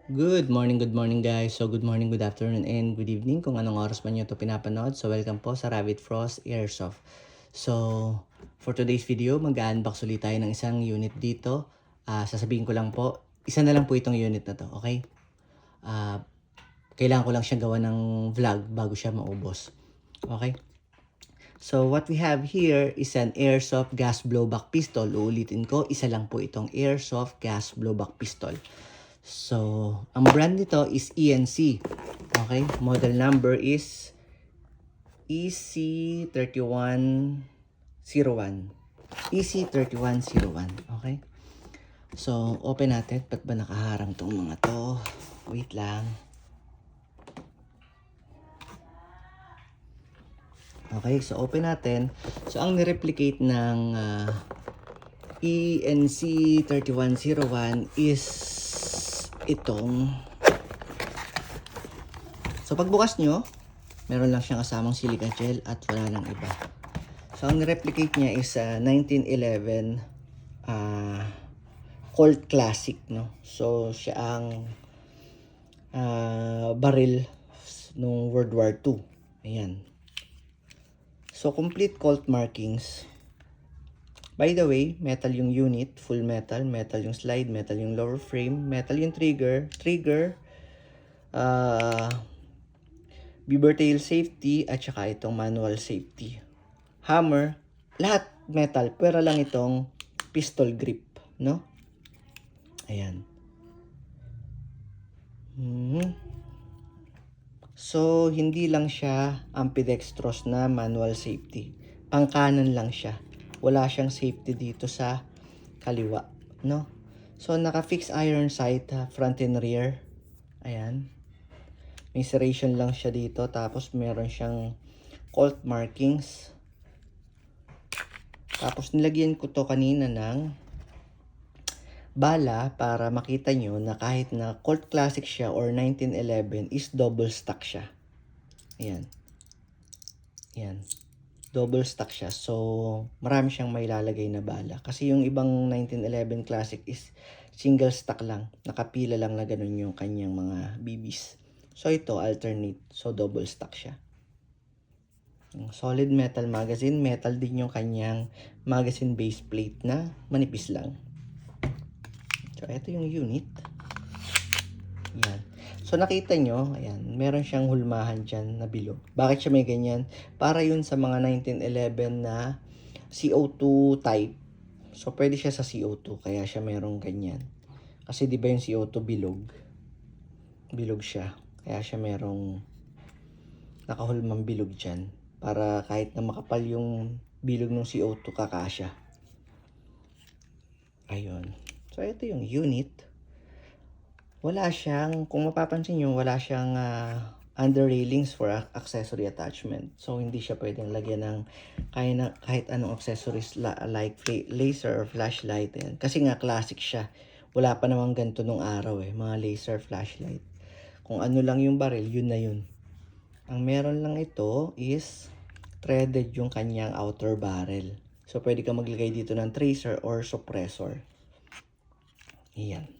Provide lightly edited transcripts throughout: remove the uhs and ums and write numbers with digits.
Good morning guys. So good morning, good afternoon, and good evening kung anong oras man nyo ito pinapanood. So welcome po sa Rabbit Frost Airsoft. So for today's video, mag-unbox ulit tayo ng isang unit dito. Sasabihin ko lang po, isa na lang po itong unit na to, okay? Kailangan ko lang siya gawa ng vlog bago siya maubos. Okay? So what we have here is an airsoft gas blowback pistol. Uulitin ko, isa lang po itong airsoft gas blowback pistol. So, ang brand nito is ENC. Okay? Model number is EC3101. EC3101. Okay? So, open natin. Ba't ba nakaharang tong mga to? Wait lang. Okay, so open natin. So, ang nireplicate ng ENC3101 is itong, so pagbukas nyo, meron lang siyang kasamang silica gel at wala nang iba. So ang replicate niya is 1911 Colt Classic, no? So siya ang baril nung World War II. Ayan. So complete Colt markings. By the way, metal yung unit, full metal, metal yung slide, metal yung lower frame, metal yung trigger, beaver tail safety, at saka itong manual safety. Hammer, lahat metal, pero lang itong pistol grip, no? Ayan. So, hindi lang siya ambidextrous na manual safety. Pang kanan lang siya. Wala siyang safety dito sa kaliwa, no? So, naka-fix iron sight, front and rear. Ayan. May serration lang siya dito. Tapos, meron siyang Colt markings. Tapos, nilagyan ko to kanina ng bala para makita nyo na kahit na Colt Classic siya or 1911 is double stack siya. Ayan. Ayan. Double stack siya. So, marami siyang may lalagay na bala. Kasi yung ibang 1911 Classic is single stack lang. Nakapila lang na ganun yung kanyang mga BBs. So, ito alternate. So, double stack siya. Solid metal magazine. Metal din yung kanyang magazine base plate na manipis lang. So, ito yung unit. Ayan. So, nakita nyo, ayan, meron siyang hulmahan dyan na bilog. Bakit siya may ganyan? Para yun sa mga 1911 na CO2 type. So, pwede siya sa CO2, kaya siya merong ganyan. Kasi di ba yung CO2 bilog? Bilog siya. Kaya siya merong nakahulmang bilog dyan. Para kahit na makapal yung bilog ng CO2, kakasya. Ayun. So, ito yung unit. Wala siyang, kung mapapansin nyo, wala siyang under railings for accessory attachment. So, hindi siya pwedeng lagyan ng kahit anong accessories like laser or flashlight. Yan. Kasi nga, classic siya. Wala pa namang ganito nung araw mga laser flashlight. Kung ano lang yung baril, yun na yun. Ang meron lang ito is threaded yung kanyang outer barrel. So, pwede ka maglagay dito ng tracer or suppressor. Ayan.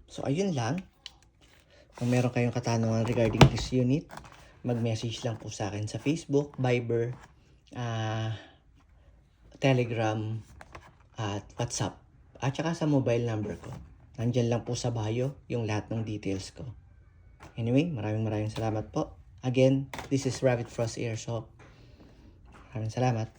So, ayun lang. Kung meron kayong katanungan regarding this unit, mag-message lang po sa akin sa Facebook, Viber, Telegram, at WhatsApp. At saka sa mobile number ko. Nandyan lang po sa bio yung lahat ng details ko. Anyway, maraming salamat po. Again, this is Rabbit Frost Airsoft. Maraming salamat.